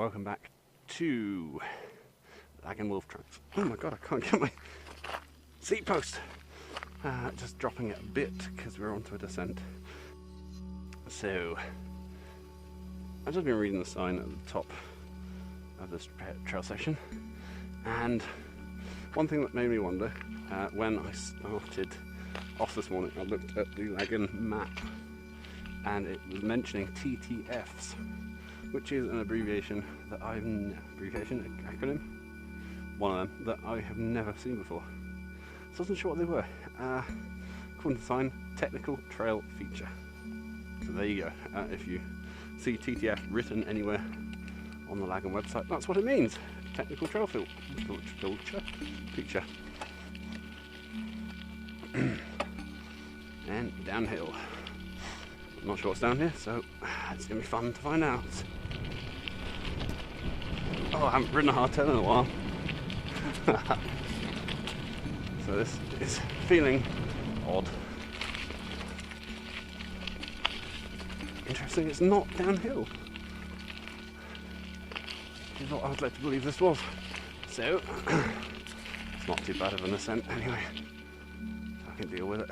welcome back to Lagging Wolftrax. Oh my god, I can't get my seat post. Just dropping it a bit because we're onto a descent. So I've just been reading the sign at the top of this trail section, and one thing that made me wonder, when I started off this morning, I looked at the Lagging map and it was mentioning TTFs, which is an abbreviation that an acronym, one of them that I have never seen before. So I wasn't sure what they were. According to the sign, technical trail feature. So there you go. If you see TTF written anywhere on the Lagging website, that's what it means. Technical trail feature. And downhill. I'm not sure what's down here, so it's going to be fun to find out. Oh, I haven't ridden a hardtail in a while. So this is feeling odd. Interesting, it's not downhill. Which is what I would like to believe this was. So, it's not too bad of an ascent anyway. I can deal with it.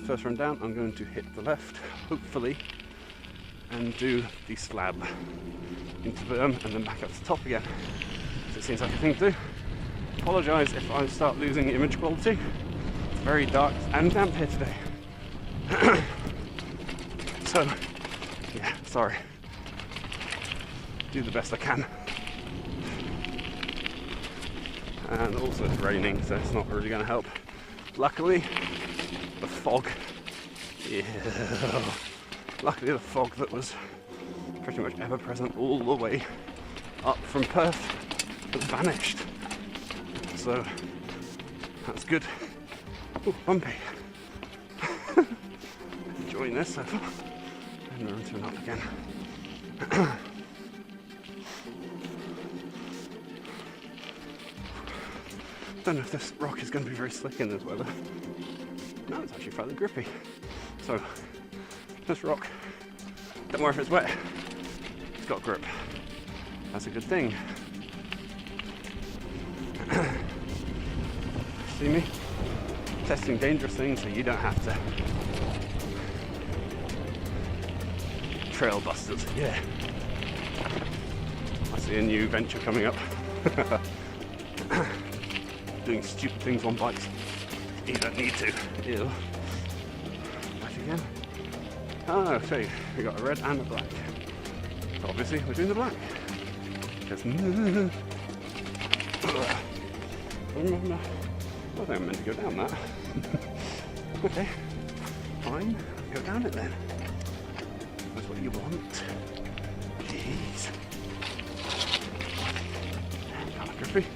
First run down, I'm going to hit the left, hopefully, and do the slab into berm and then back up to the top again. So it seems like a thing to do. Apologise if I start losing image quality. It's very dark and damp here today. So, yeah, sorry. Do the best I can. And also it's raining, so it's not really going to help. Luckily, the fog, luckily the fog that was pretty much ever present all the way up from Perth has vanished. So that's good. Ooh, bumpy. Enjoying this so far. And we're onto an up again. Don't know if this rock is going to be very slick in this weather. No, it's actually fairly grippy. So, this rock, don't worry if it's wet, it's got grip. That's a good thing. See me? Testing dangerous things so you don't have to. Trail busters, yeah. I see a new venture coming up. Doing stupid things on bikes. You don't need to. Ew. Back again. Oh, so we got a red and a black. So obviously we're doing the black. Because I think I'm meant to go down that. Okay. Fine. Go down it then. That's what you want. Jeez. Kind of grippy.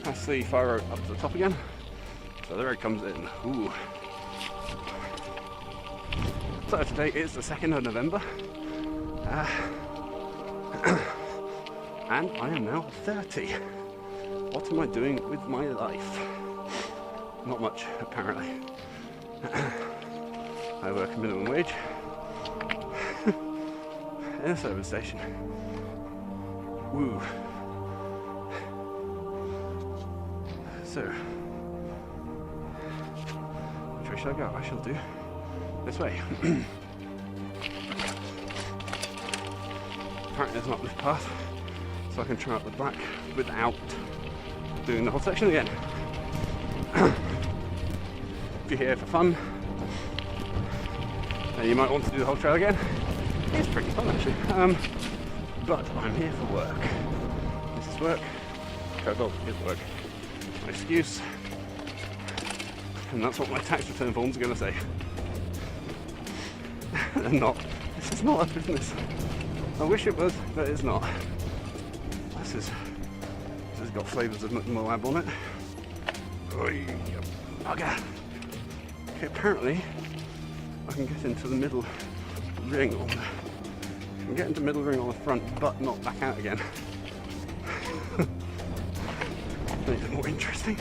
That's the fire road up to the top again. So there it comes in. Ooh. So today is the 2nd of November. And I am now 30. What am I doing with my life? Not much, apparently. I work a minimum wage in a service station. Woo. So, which way shall I go? I shall do this way. Apparently there's not this path, so I can try out the black without doing the whole section again. If you're here for fun, then you might want to do the whole trail again. It's pretty fun actually. But I'm here for work. This is work. TrailDog is work. My excuse. And that's what my tax return forms are going to say. They're not. This is not a business. I wish it was, but it's not. This has got flavours of Moab on it. Oi, you bugger. Okay, apparently I can get into the middle ring on the. I can get into the middle ring on the front, but not back out again. Make it more interesting.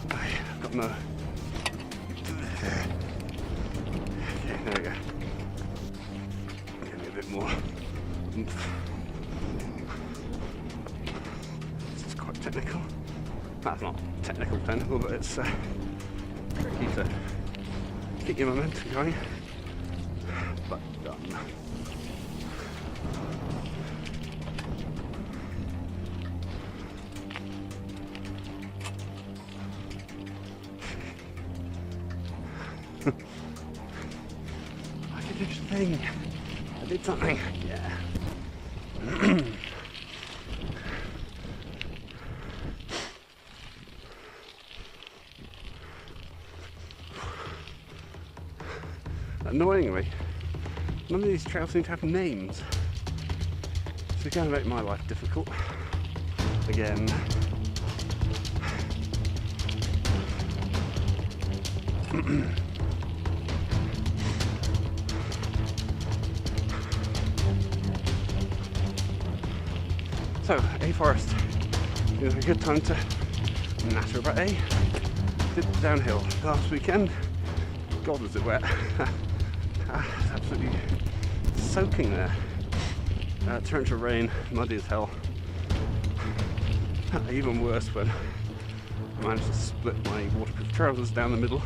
I've got no There we go. Give me a bit more oomph. This is quite technical. That's not technical, but it's tricky to keep your momentum going. But done. I did a thing. I did something. Yeah. Annoyingly, none of these trails seem to have names, so it's going to make my life difficult. Again. So, A Forest is a good time to natter about A. Did downhill last weekend. God, was it wet. It's absolutely soaking there. Torrential rain, muddy as hell. Even worse when I managed to split my waterproof trousers down the middle.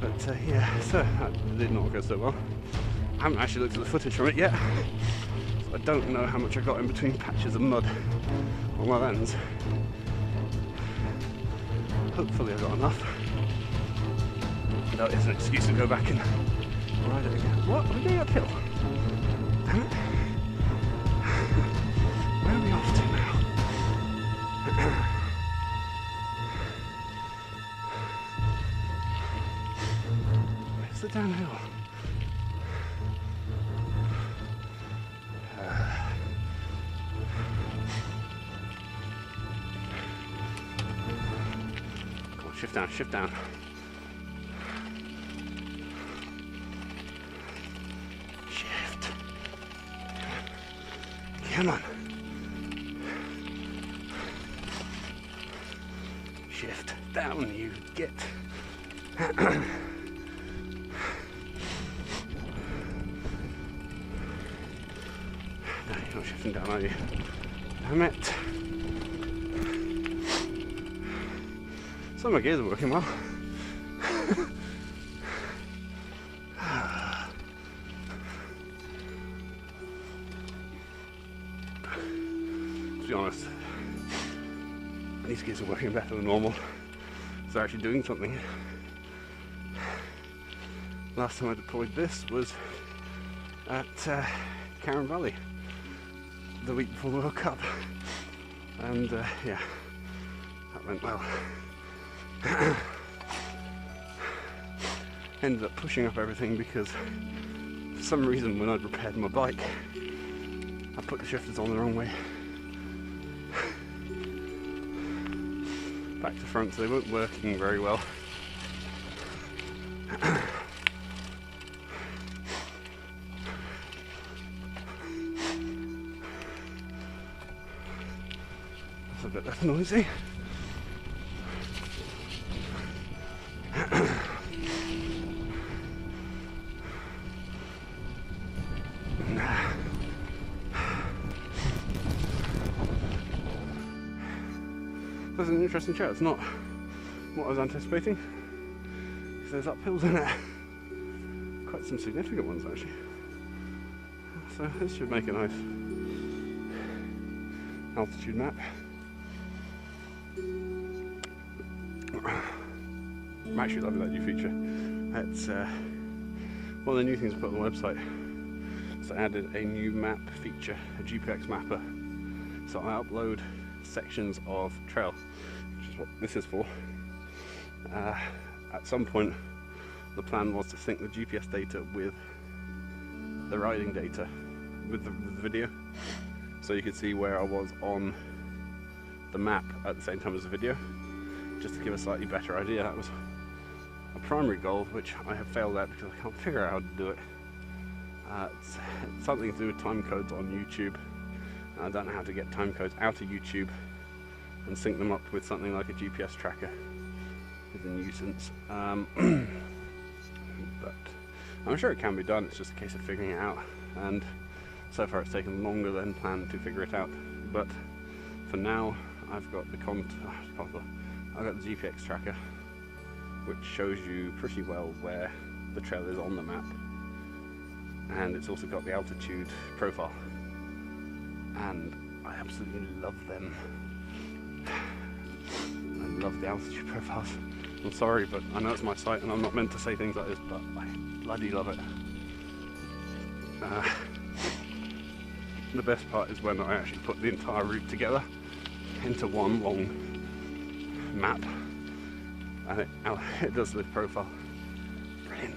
But yeah, so that did not go so well. I haven't actually looked at the footage from it yet, so I don't know how much I got in between patches of mud on my lens. Hopefully I got enough. That is an excuse to go back and ride it again. What? We're going uphill. Damn it. Where are we off to now? Where's the downhill? Come on, shift down, shift down. Shift. Come on. Shift down, you get. No, you're not shifting down, are you? Damn it. Some of my gears are working well. To be honest, these gears are working better than normal. So they're actually doing something. Last time I deployed this was at Carron Valley the week before the World Cup, and yeah, that went well. Ended up pushing up everything because for some reason when I'd repaired my bike I put the shifters on the wrong way. Back to front, so they weren't working very well. That's a bit less noisy. That's an interesting trail. It's not what I was anticipating. There's uphills in it. Quite some significant ones actually. So this should make a nice altitude map. I'm actually loving that new feature. It's one of the new things I put on the website. So I added a new map feature, a GPX mapper. So I upload sections of trail, which is what this is for. At some point the plan was to sync the GPS data with the riding data with the video, so you could see where I was on the map at the same time as the video, just to give a slightly better idea. That was a primary goal which I have failed at because I can't figure out how to do it. It's something to do with time codes on YouTube. I don't know how to get time codes out of YouTube and sync them up with something like a GPS tracker. is a nuisance. But I'm sure it can be done, it's just a case of figuring it out, and so far it's taken longer than planned to figure it out. But for now, I've got the GPX tracker, which shows you pretty well where the trail is on the map, and it's also got the altitude profile, and I absolutely love them. I love the altitude profiles. I'm sorry, but I know it's my site and I'm not meant to say things like this, but I bloody love it. The best part is when I actually put the entire route together into one long map, and it does the profile. Brilliant.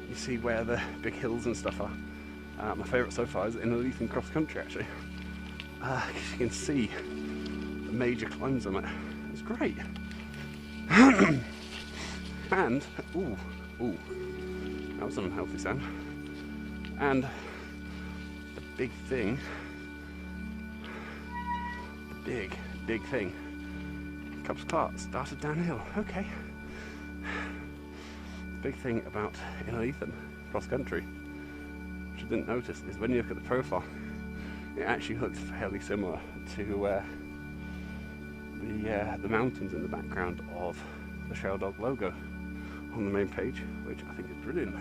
You see where the big hills and stuff are. My favourite so far is in Annotations cross country, actually. You can see the major climbs on it. It's great. And ooh, that was an unhealthy sound. And the big thing, big thing. Cubs Clark started downhill. Okay. The big thing about Annotations cross country, which I didn't notice, is when you look at the profile, it actually looks fairly similar to the mountains in the background of the TrailDog logo on the main page, which I think is brilliant.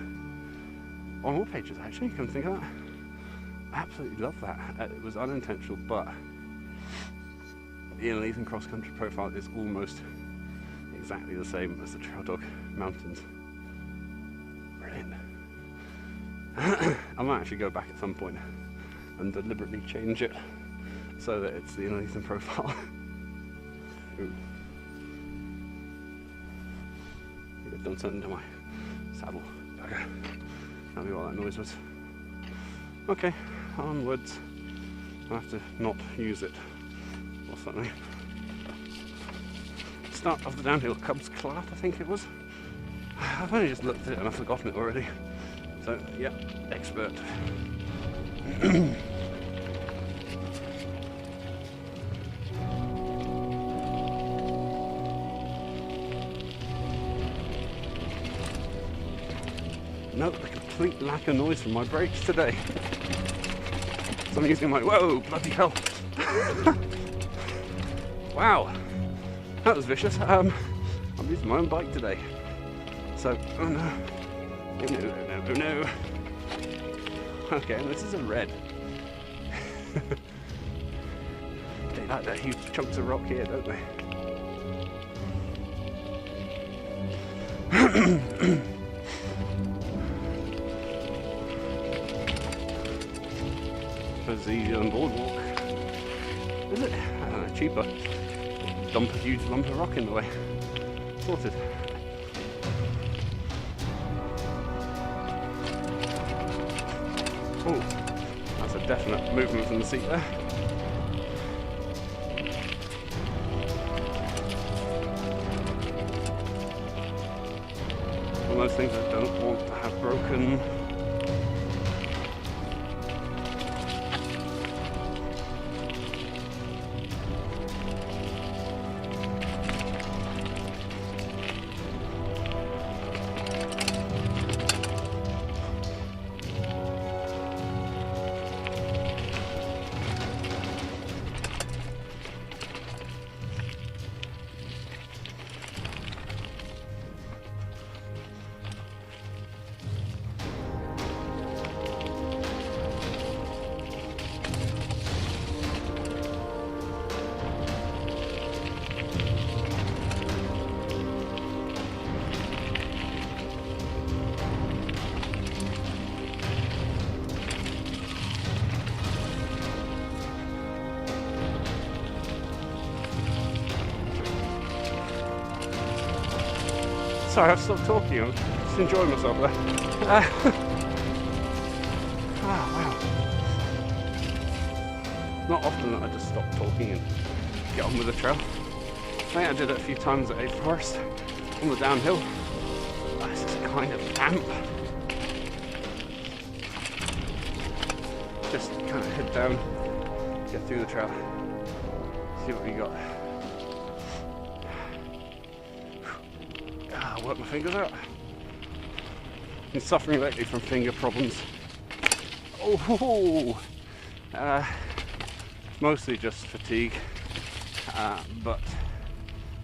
On all pages, actually, come to think of that. I absolutely love that. It was unintentional, but the Annotations cross country profile is almost exactly the same as the TrailDog mountains. Brilliant. I might actually go back at some point and deliberately change it so that it's the Annotations profile. Ooh. I've done something to my saddle. Okay. Tell me what that noise was. Okay, onwards. I'll have to not use it or something. Start of the downhill, Cubs Clark, I think it was. I've only just looked at it and I've forgotten it already. So, yeah, expert. Note the complete lack of noise from my brakes today. So I'm using my, whoa, bloody hell. Wow, that was vicious. I'm using my own bike today. So, oh no. Oh no. Okay, this is a red. They like that huge chunks of rock here, don't they? The boardwalk. Is it? I don't know, cheaper. Dump a huge lump of rock in the way. Sorted. Oh, that's a definite movement from the seat there. One of those things I don't want to have broken. Sorry, I've stopped talking. I'm just enjoying myself there. Wow. Not often that I just stop talking and get on with the trail. I think I did it a few times at A Forest on the downhill. This is kind of damp. Just kind of head down, get through the trail, see what we got. I'll work my fingers out. Been suffering lately from finger problems. Oh, mostly just fatigue, but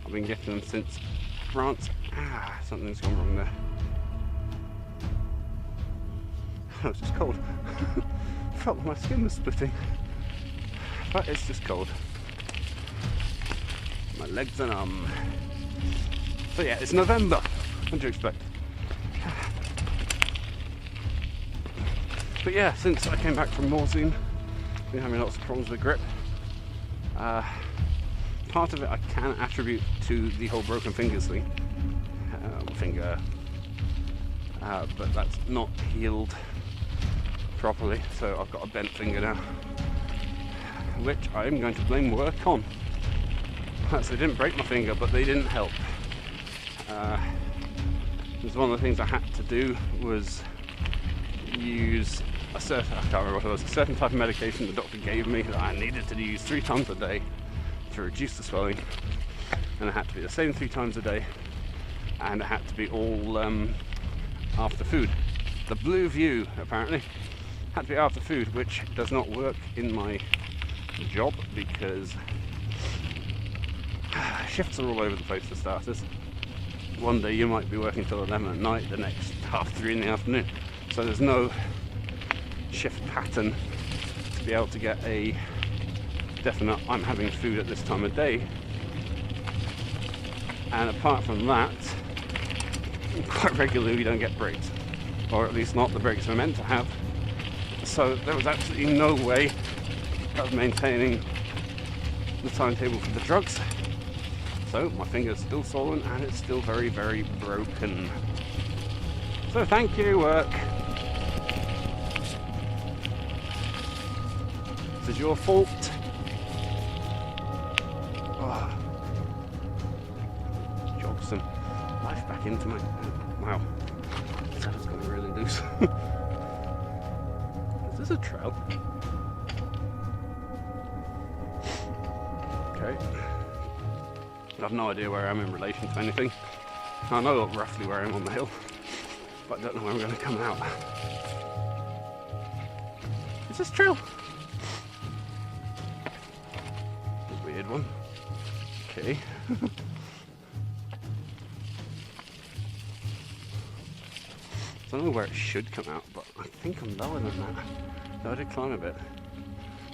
I've been getting them since France. Something's gone wrong there. Oh, it's just cold. Felt like my skin was splitting, but it's just cold. My legs are numb. So yeah, it's November. What do you expect? But yeah, since I came back from Morzine, I've been having lots of problems with grip. Part of it I can attribute to the whole broken fingers thing. But that's not healed properly, so I've got a bent finger now, which I'm going to blame work on. So they didn't break my finger, but they didn't help. Because one of the things I had to do was use I can't remember what it was, a certain type of medication the doctor gave me that I needed to use 3 times a day to reduce the swelling, and it had to be the same 3 times a day, and it had to be all after food. The blue view apparently had to be after food, which does not work in my job because shifts are all over the place for starters. One day you might be working till 11 at night, the next 3:30 in the afternoon, so there's no shift pattern to be able to get a definite I'm having food at this time of day. And apart from that, quite regularly we don't get breaks, or at least not the breaks we're meant to have. So there was absolutely no way of maintaining the timetable for the drugs. So my finger's still swollen and it's still very, very broken. So thank you, work. This is your fault. Oh. Jog some life back into my... Wow. This has gone really loose. Is this a trail? Okay. I have no idea where I am in relation to anything. I know roughly where I am on the hill, but I don't know where I'm going to come out. Is this trail? A weird one. Okay. I don't know where it should come out, but I think I'm lower than that. So I did climb a bit.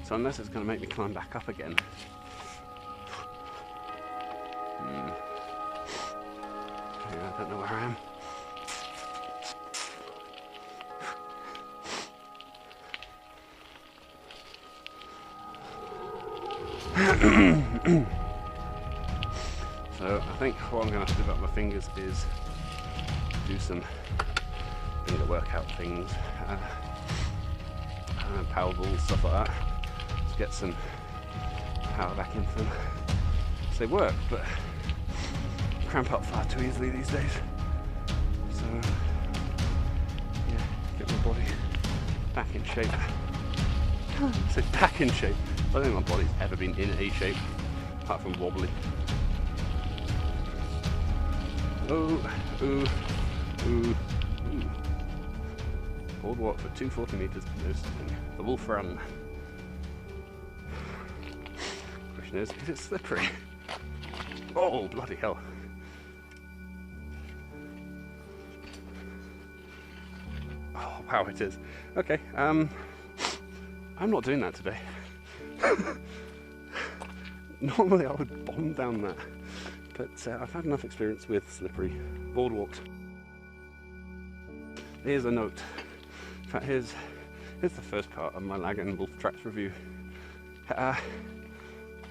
So unless it's going to make me climb back up again. Yeah, I don't know where I am. So I think what I'm going to have to do about my fingers is do some finger workout things, power balls, stuff like that, to get some power back into them. So they work, but cramp up far too easily these days. So yeah, get my body back in shape. So back in shape. I don't think my body's ever been in a shape, apart from wobbly. Boardwalk for 240 metres to the Wolf Run. Question is it slippery? Oh, bloody hell. Oh, wow, it is. Okay, I'm not doing that today. Normally I would bomb down that, but I've had enough experience with slippery boardwalks. Here's a note. In fact, here's the first part of my Lagan Wolftrax review.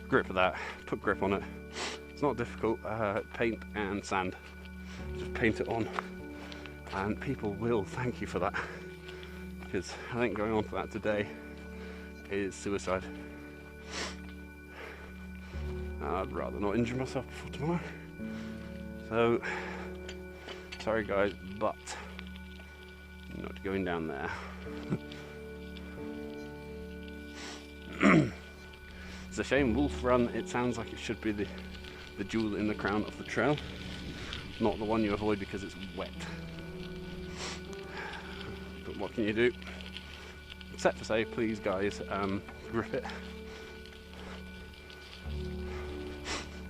Grip for that. Put grip on it. It's not difficult. Paint and sand. Just paint it on, and people will thank you for that. Because I think going on for that today is suicide. I'd rather not injure myself before tomorrow. So, sorry guys, but I'm not going down there. It's a shame Wolf Run, it sounds like it should be the jewel in the crown of the trail, not the one you avoid because it's wet. But what can you do? Except to say, please guys, grip it.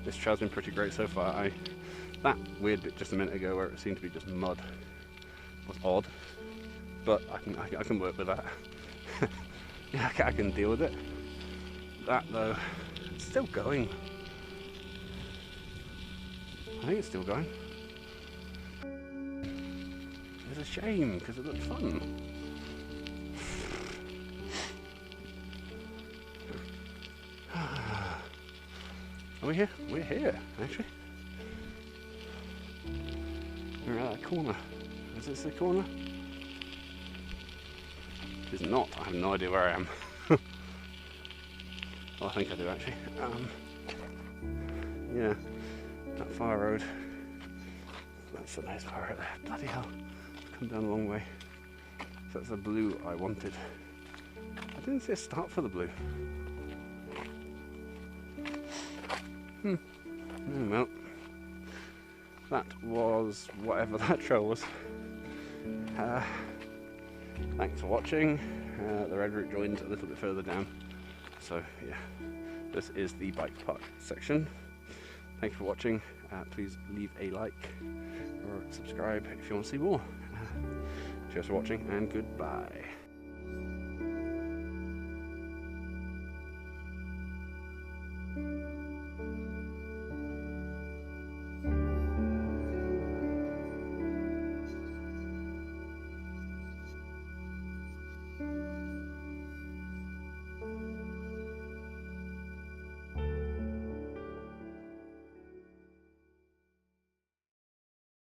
This trail's been pretty great so far. That weird bit just a minute ago where it seemed to be just mud was odd, but I can work with that. Yeah, I can deal with it. That though, it's still going. I think it's still going. It's a shame because it looked fun. Are we here? We're here, actually. We're at that corner. Is this the corner? It is not. I have no idea where I am. Well, I think I do actually. Yeah, that far road. That's a nice far road there. Bloody hell. I've come down a long way. So that's the blue I wanted. I didn't see a start for the blue. Oh well. That was whatever that trail was. Thanks for watching. The red route joins a little bit further down. So yeah, this is the bike park section. Thank you for watching. Please leave a like or subscribe if you want to see more. Cheers for watching and goodbye.